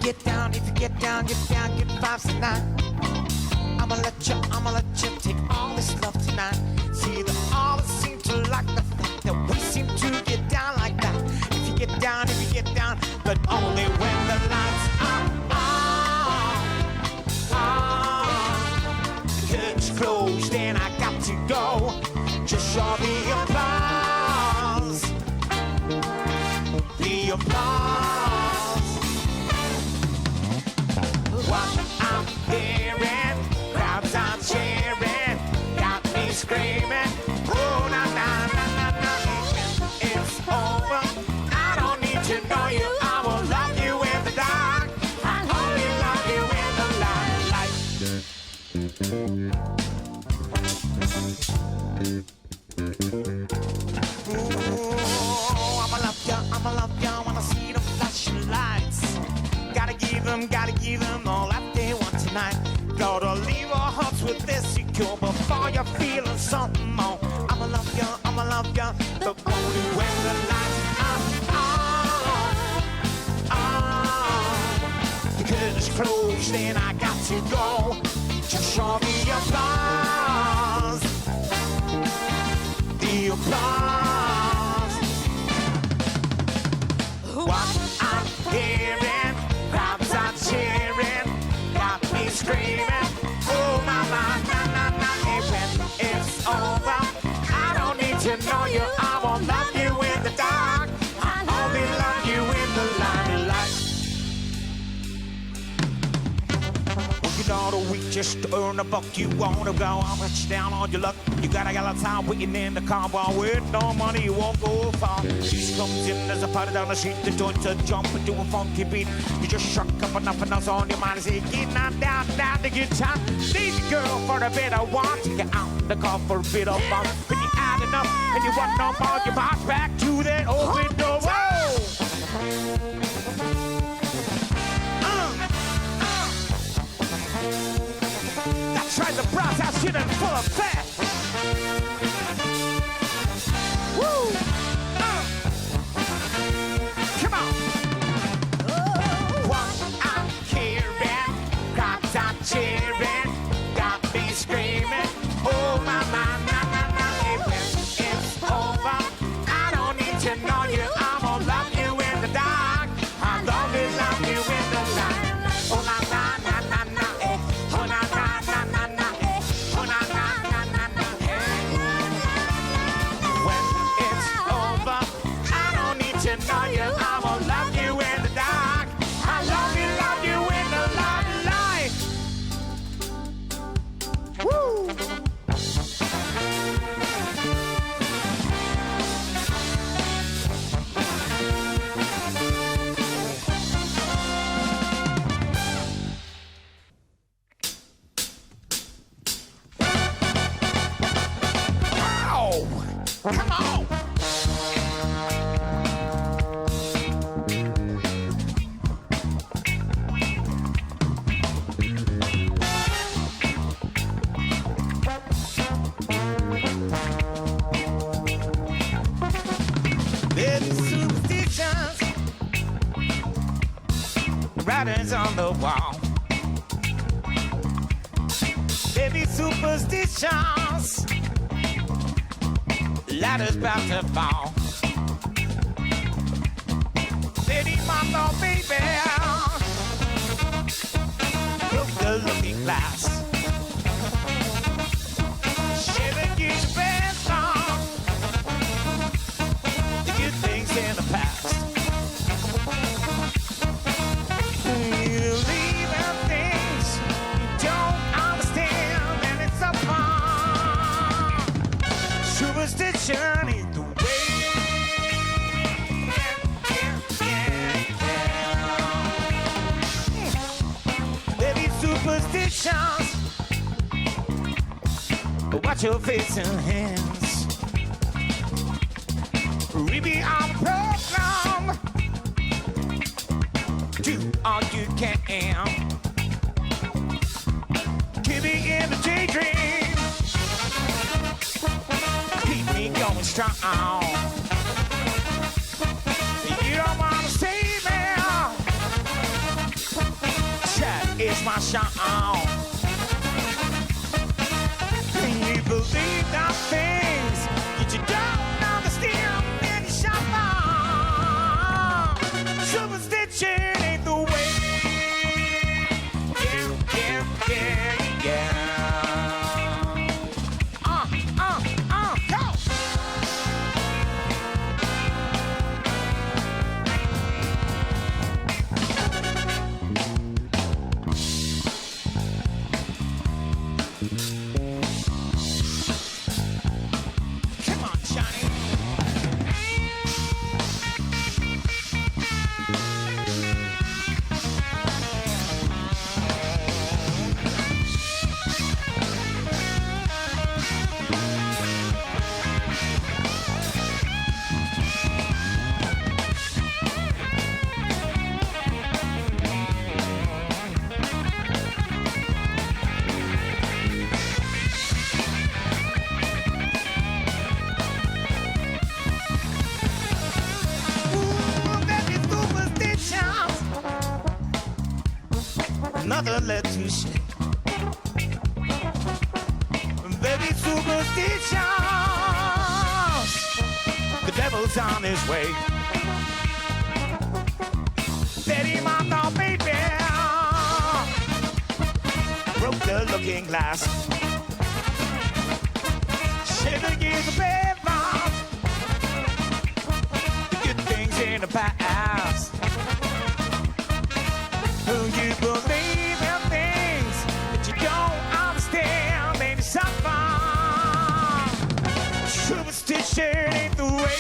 get down, get vibes tonight. I'ma let you take all this love tonight. See that all seem to like the fact that we seem to get down like that. If you get down, but only when the lights are on. The curtains closed and I got to go. Just show the applause. The applause. What I'm hearing, crowds are cheering, got me screaming. Oh, na na na na na. It's over. I don't need to know you. I will love you in the dark. I only love you in the light. Ooh, I'ma love ya when I see them flashing lights. Gotta give them all that they want tonight. Gotta leave our hearts with this secure before you're feeling something more. I'ma love ya, but only when the lights are on. The curtains closed and I got to go. Just show the applause. The applause. What I'm hearing, crowds are cheering, got me screaming. Oh my, na na na. When it's over, I don't need to know you. I won't love you in the dark. I only love you in the limelight. Working all the week just to earn a buck. You wanna go, I'll let you down on your luck. You got a lot of time waiting in the car while with no money you won't go far. She comes in, there's a party down the street, the joints are jumping to a funky beat. You just shuck up and nothing else on your mind and say, get knocked down to get time. Need a girl for a bit of want, take it out the car for a bit of fun. When you add enough and you want no more, you bounce back to that open door. Whoa! That's right, the brass house shit in full effect. Woo! Come on! What I'm hearing, crowds are cheering, got me screaming. Oh my, na na na. When it's over, I don't need to know you. I won't love you in the dark. I'll only love you in the light. Oh na na na na na. Oh na na na na na. Oh na na na na na. When it's over, I don't need to know you. I won't love you in the dark. I'll only love you in the light. Woo! Wow! Come on! There's superstitions, writings on the wall. Baby superstitions, ladders about to fall. City mama, baby, broke the looking glass. Shiver your best on the good things in the past. You leave out things you don't understand, and it's a fun. Superstition is the way. Baby, superstitions, but watch your face and hands. Repeat our program. Do all you can. Keep me in the daydream. Keep me going strong. You don't wanna see me. here's my song. Can you believe that things that you don't understand? Then you shop on. Superstition ain't the way. Yeah. Go! Come on, Johnny. Another letter baby superstitions. The devil's on his way. Set him on the baby. Broke the looking glass. Shed the years of paper. The good things in the past. Who you believe in things that you don't understand, maybe suffer. Superstition ain't the way.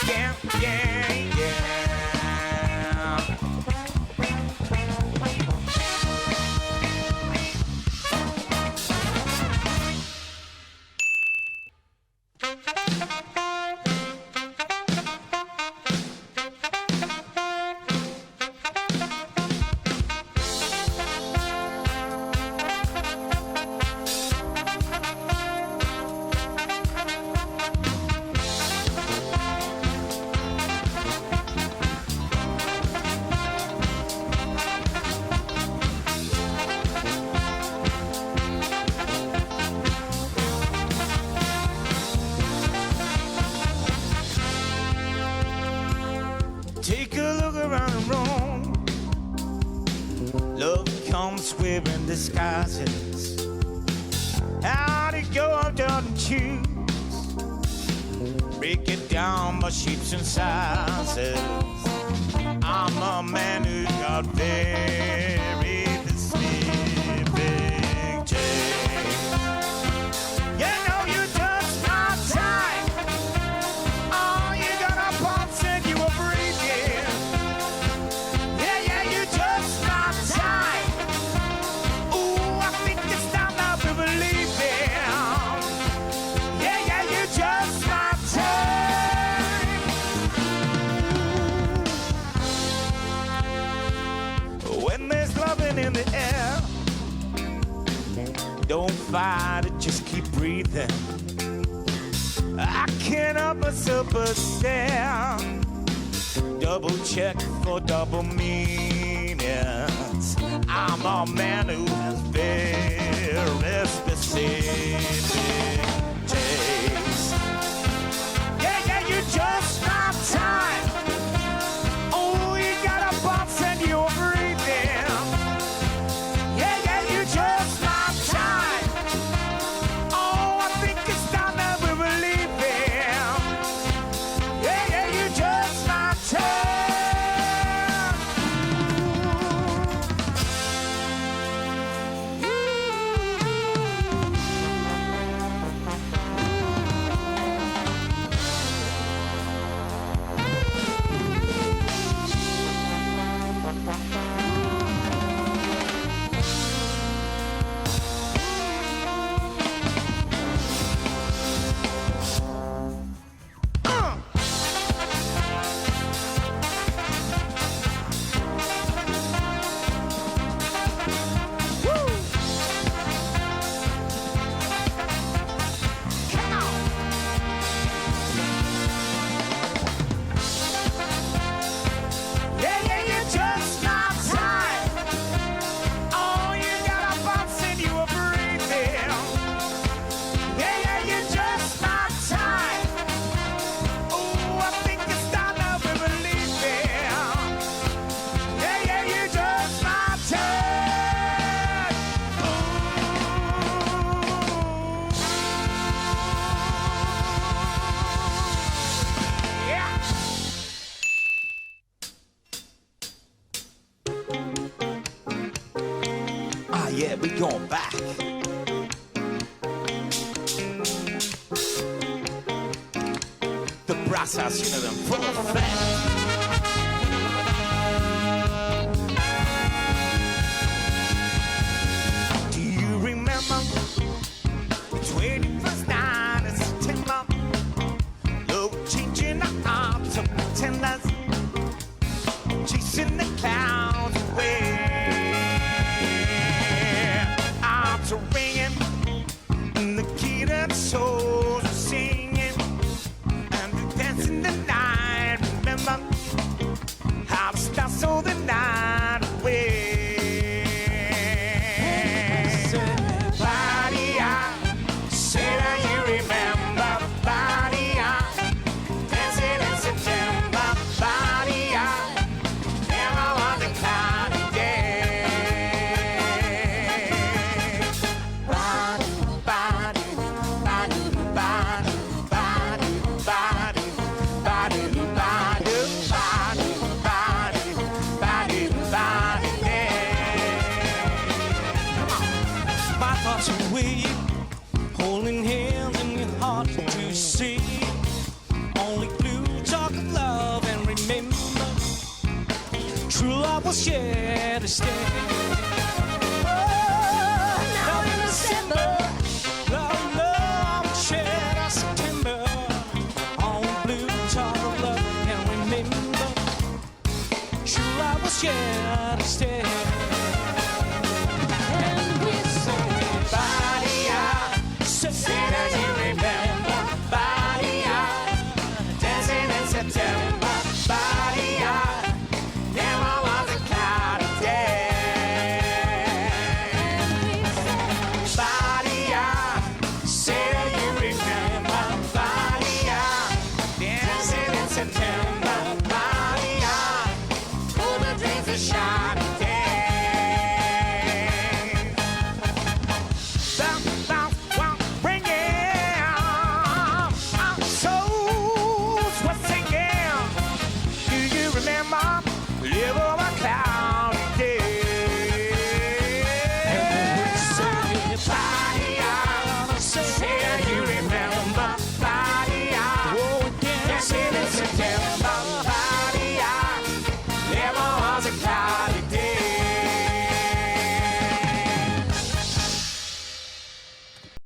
Yeah. Take a look around the room. Love comes wearing disguises. How'd it go? I don't choose. Break it down by shapes and sizes. I'm a man who's got very specific taste. You know you just my type. Oh, you got a pulse and you a breathing. Yeah, you just my type. Ooh, I think it's time that we believe in. Yeah, you just my type. When there's loving in the air, don't fight it, just keep breathing. I can't help myself but stare. Double check for double meanings. I'm a man who has very specific taste. Yeah, you just my time. Oh, you got a box and you're breathing. Yeah, you just my time. Oh, I think it's time that we were leaving. Yeah, you just my time. yeah, we going back. The brass house, you know them, full effect. Do you remember the 21st night of September? Love changing the hearts of pretenders, chasing the clouds away. Arms are ringing, and the key to the souls are singing, and we're dancing the night. Remember how the stars stole the night away. Body, I say that you remember. Body, I dancing in September. Body, I never want the cloudy day. Body, body, body, body, body, body, body, body, body, body, body, body, yeah. My thoughts are with you, holding hands in your heart to see. Only blue talk of love and remember, true love was here to stay. Now in December, love shared our September. Only blue talk of love and remember, true love was here to stay. And we say, Body, I say that you remember. Body, I dancing in September. Body, I never was a cloudy day. Body, I say that you remember. Body, I dancing in September. Body, I all the dreams are shining.